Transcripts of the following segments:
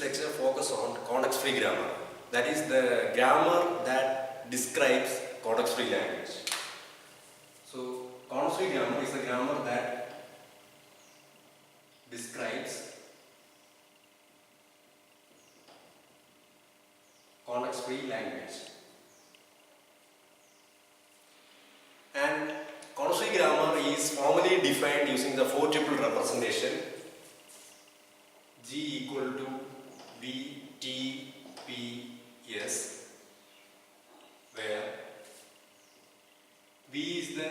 this lecture focus on context-free grammar. That is the grammar that describes context-free language. So, context-free grammar is the grammar that describes context-free language. And context-free grammar is formally defined using the four-tuple representation G equal to V, T, P, S, where V is the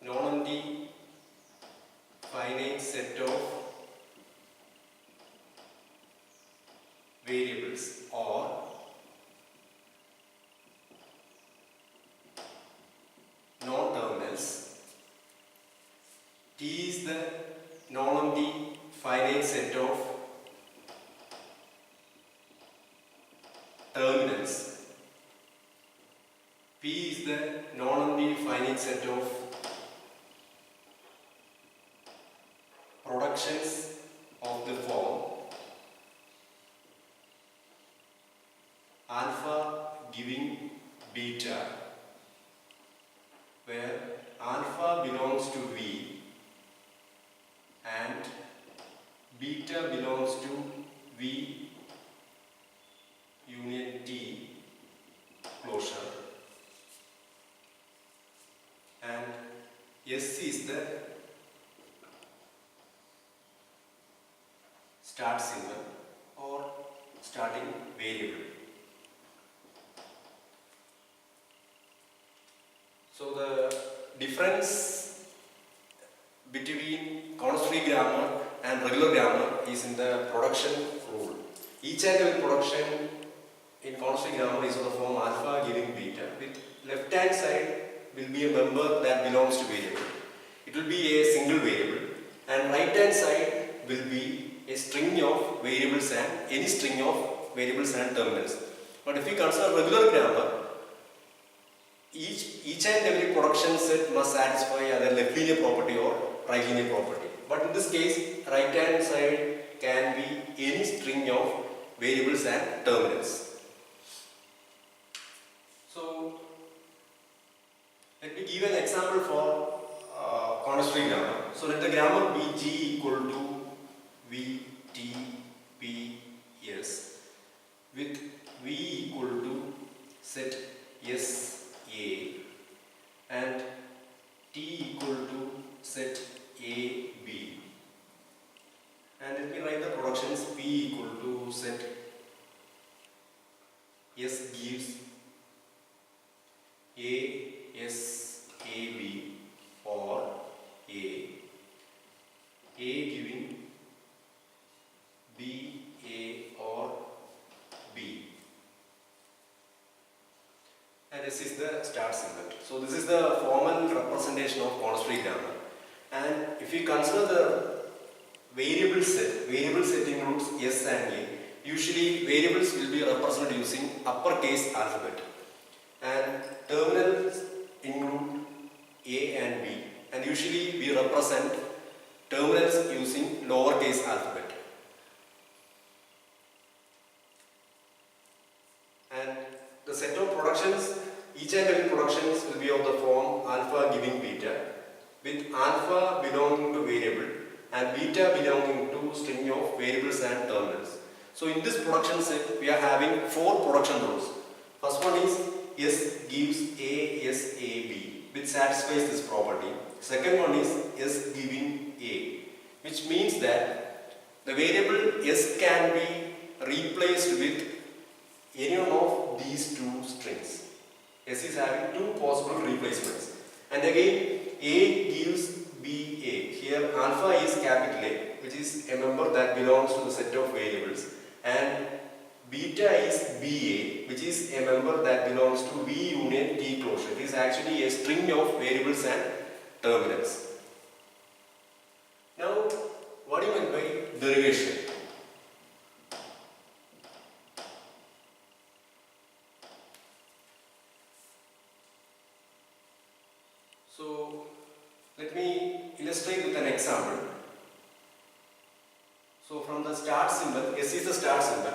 non-empty finite set of variables or non-terminals. T is the non-empty finite set of terminals. P is the non-empty finite set of productions of the form alpha giving beta, where alpha belongs to V and beta belongs to V union T closure, and S is the start symbol or starting variable. So the difference between context-free grammar and regular grammar is in the production rule. Each and every production in context-free grammar is of the form alpha giving beta, with left hand side will be a member that belongs to variable. It will be a single variable, and right hand side will be a string of variables and any string of variables and terminals. But if we consider regular grammar, each and every production set must satisfy either left linear property or right linear property. But in this case, right hand side can be any string of variables and terminals. So, let me give an example for context-free grammar. So, let the grammar be G equal to V, T, P, S, with V equal to set S, A, and T equal to set A, B. And let me write the productions P equal to set S gives A, S, A, B or A giving B, A or B. And this is the start symbol. So this is the formal representation of context-free grammar. And if we consider the variable set includes S and A. Usually variables will be represented using uppercase alphabet, and terminals include A and B, and usually we represent terminals using lowercase alphabet. And the set of productions, each and every productions will be of the form alpha giving beta, with alpha belonging to variable and beta belonging to string of variables and terminals. So in this production set, we are having four production rules. First one is S gives A, S, A, B, which satisfies this property. Second one is S giving A, which means that the variable S can be replaced with any one of these two strings. S is having two possible replacements. And again, A gives B, A. Here alpha is capital A, which is a member that belongs to the set of variables, and beta is BA, which is a member that belongs to V union T closure. It is actually a string of variables and terminals. Now, what do you mean by derivation? So, let me illustrate with an example. So from the start symbol, S is the start symbol.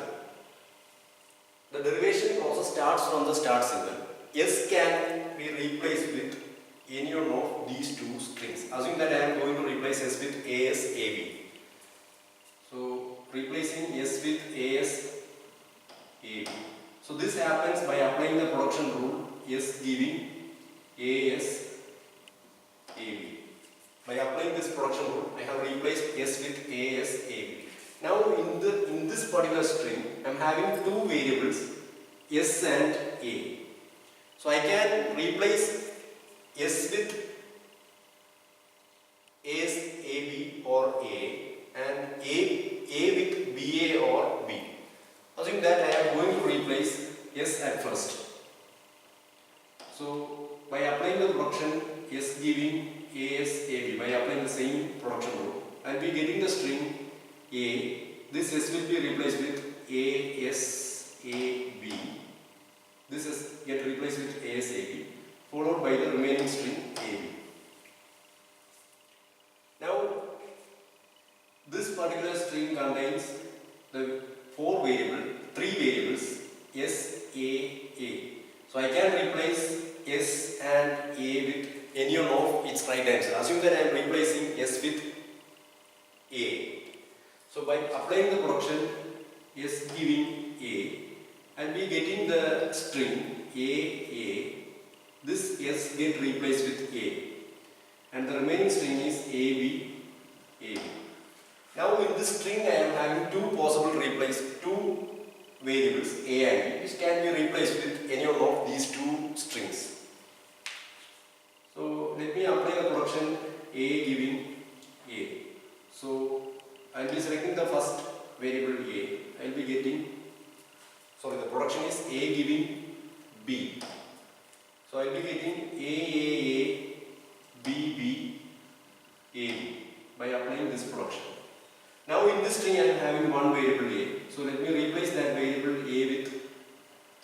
The derivation process starts from the start symbol. S can be replaced with any one of these two strings. Assume that I am going to replace S with AS, AB. So replacing S with AS, AB. So this happens by applying the production rule S giving AS, AB. By applying this production rule, I have replaced S with AS, AB. Now in this particular string, I am having two variables S and A. So I can replace S with AS, AB or A and A with BA or B. Assume that I am going to replace S at first. So by applying the production S giving AS, AB, by applying the same production rule, I will be getting the string A. This S will be replaced with AS, AB. This is get replaced with AS, AB, followed by the remaining string AB. Now, this particular string contains the three variables S, A. So I can replace S and A with any one of its right answer. Assume that I am replacing S with A. So by applying the production S giving A, I will be getting the string A. This S get replaced with A, and the remaining string is AB. Now in this string I am having two variables A and B, which can be replaced with any one of these two strings. So let me apply the production A giving A. So I will be selecting the first variable A. I will be getting, the production is A giving B. So I will be getting A, B, AB by applying this production. Now in this string I am having one variable A. So let me replace that variable A with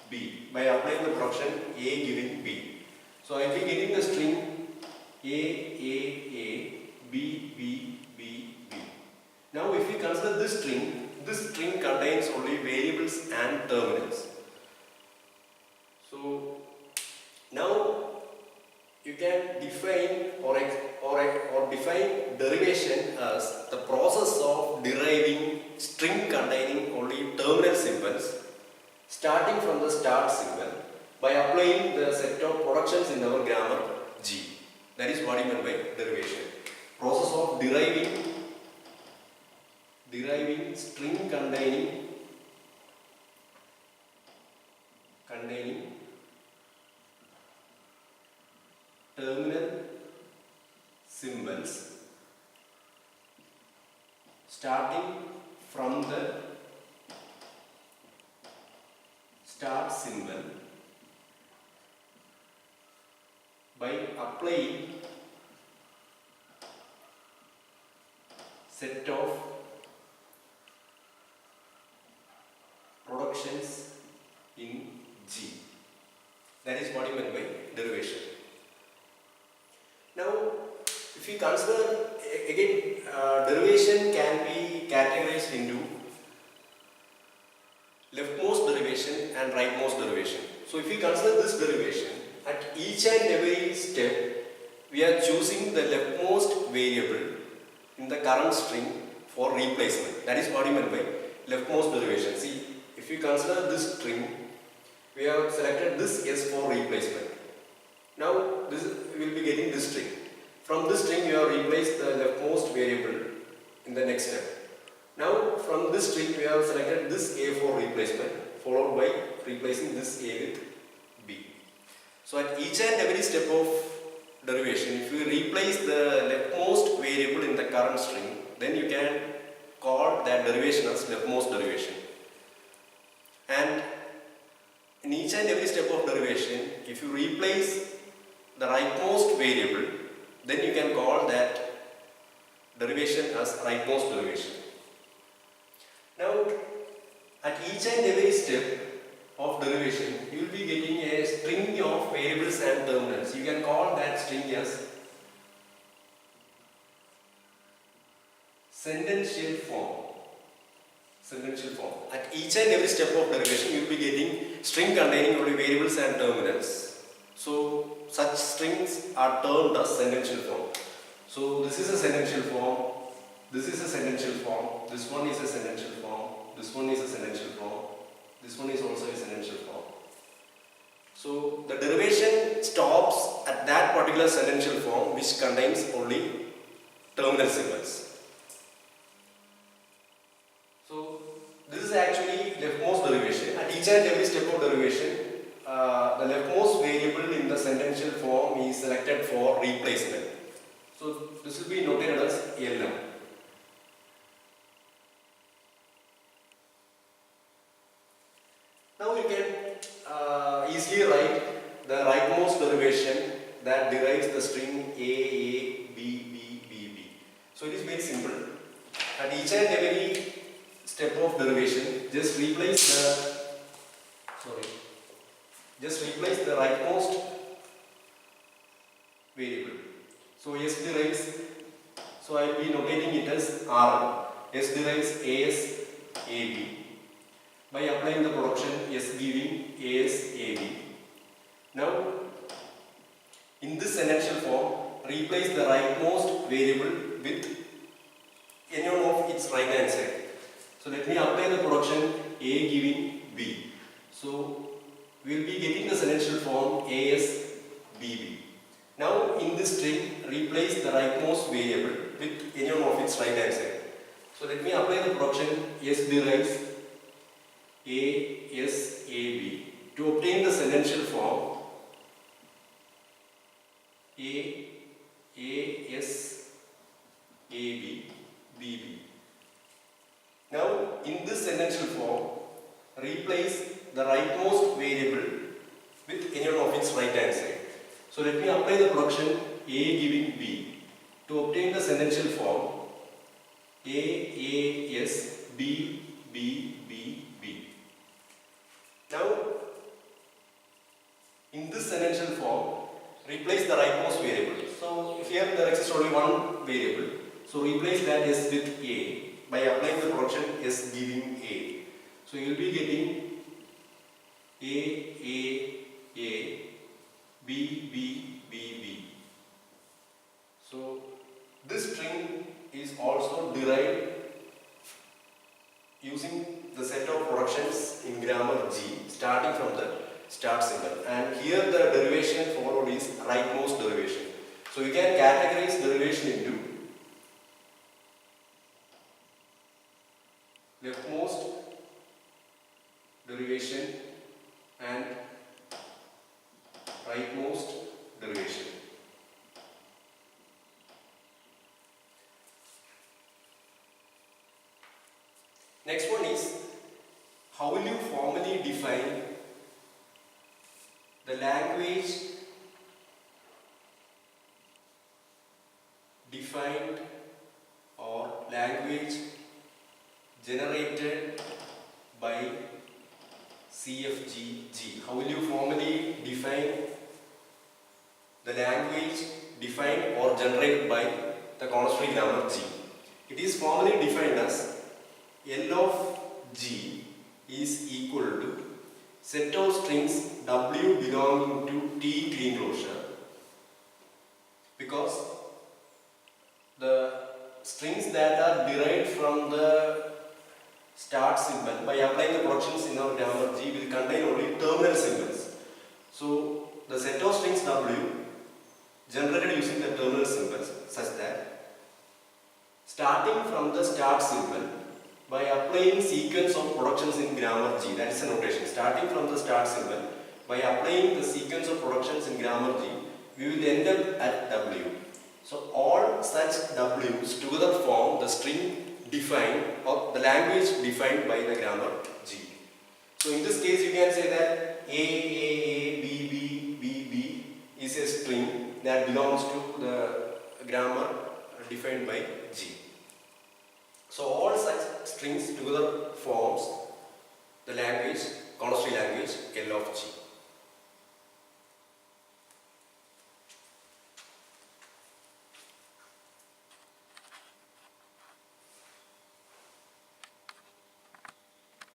B by applying the production A giving B. So I will be getting the string A, B. Now if we consider this string contains only variables and terminals. So now you can define or define derivation as the process of deriving string containing only terminal symbols starting from the start symbol by applying the set of productions in our grammar G. That is what I meant by derivation. Process of deriving string containing terminal symbols starting from the start symbol by applying set of productions in G. That is what I meant by derivation. Now, if we consider again, derivation can be categorized into leftmost derivation and rightmost derivation. So, if we consider this derivation, at each and every step, we are choosing the leftmost variable in the current string for replacement. That is what I meant by leftmost derivation. See, if you consider this string, we have selected this S for replacement. Now we will be getting this string. From this string, you have replaced the leftmost variable in the next step. Now from this string, we have selected this A for replacement, followed by replacing this A with B. So at each and every step of derivation, if you replace the leftmost variable in the current string, then you can call that derivation as leftmost derivation. And in each and every step of derivation, if you replace the rightmost variable, then you can call that derivation as rightmost derivation. Now, at each and every step of derivation, you will be getting a string of variables and terminals. You can call that string as sentential form. sentential form. At each and every step of derivation, you will be getting string containing only variables and terminals. So such strings are termed as sentential form. So this is a sentential form, this is a sentential form, this one is a sentential form, this one is a sentential form, this one is also a sentential form. So the derivation stops at that particular sentential form which contains only terminal symbols. So this is actually leftmost derivation. At each and every step of derivation, the leftmost variable in the sentential form is selected for replacement. So this will be noted as LM. Now you can easily write the rightmost derivation that derives the string A, B, B. So it is very simple. At each and every step of derivation, just replace the rightmost variable. So S derives, so I will be notating it as R. S derives AS, AB. By applying the production, S giving AS, AB. Now, in this sentential form, replace the rightmost variable with any one of its right hand side. So let me apply the production A giving B. So we will be getting the sentential form AS, BB. Now in this string, replace the rightmost variable with any one of its right hand side. So let me apply the production S derives AS, AB to obtain the sentential form AS, AB, BB. Now in this sentential form, replace the rightmost variable with any one of its right hand side. So let me apply the production A giving B to obtain the sentential form AS, B. Now in this sentential form, replace the rightmost variable. So here there exists only one variable. So replace that S with A by applying the production S giving A. So you will be getting A, B. So this string is also derived using the set of productions in grammar G starting from the start symbol, and here the derivation followed is rightmost derivation. So you can categorize derivation into leftmost derivation and rightmost derivation. Next one is, how will you formally define the language defined or language generated by CFG. How will you formally define the language defined or generated by the constantly grammar G? It is formally defined as L of G is equal to set of strings W belonging to T clean closure, because the strings that are derived from the start symbol by applying the productions in our grammar G will contain only terminal symbols. So the set of strings W generated using the terminal symbols such that starting from the start symbol by applying sequence of productions in grammar G, that is a notation, starting from the start symbol by applying the sequence of productions in grammar G, we will end up at W. So all such W's together form the string defined or the language defined by the grammar G. So in this case you can say that A, B is a string that belongs to the grammar defined by G. So all such strings together forms the language, constantly language L of G.